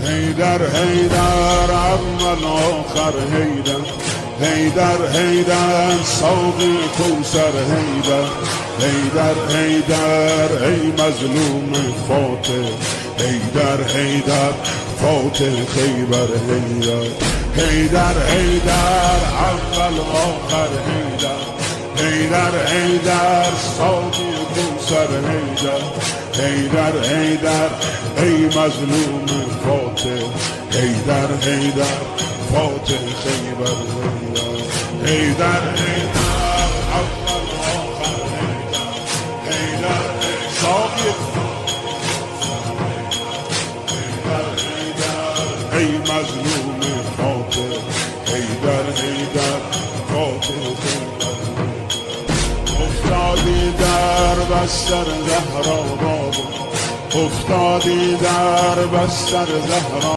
حیدر حیدر اول آخر حیدر، حیدر حیدر ساقی کوثر حیدر، حیدر حیدر ای مظلوم فاتح، حیدر حیدر فاتح خیبر حیدر، حیدر حیدر اول آخر حیدر، حیدر حیدر ساقی کوثر حیدر، حیدر حیدر ای مظلوم فاتح، حیدر حیدر فاتح خیبر حیدر، حیدر حیدر اول آخر حیدر، حیدر ساقی حیدر حیدر ای مظلوم فاتح، حیدر حیدر فاتح خیبر، افتادی در بستر زهرا بابا، افتادی در بستر زهرا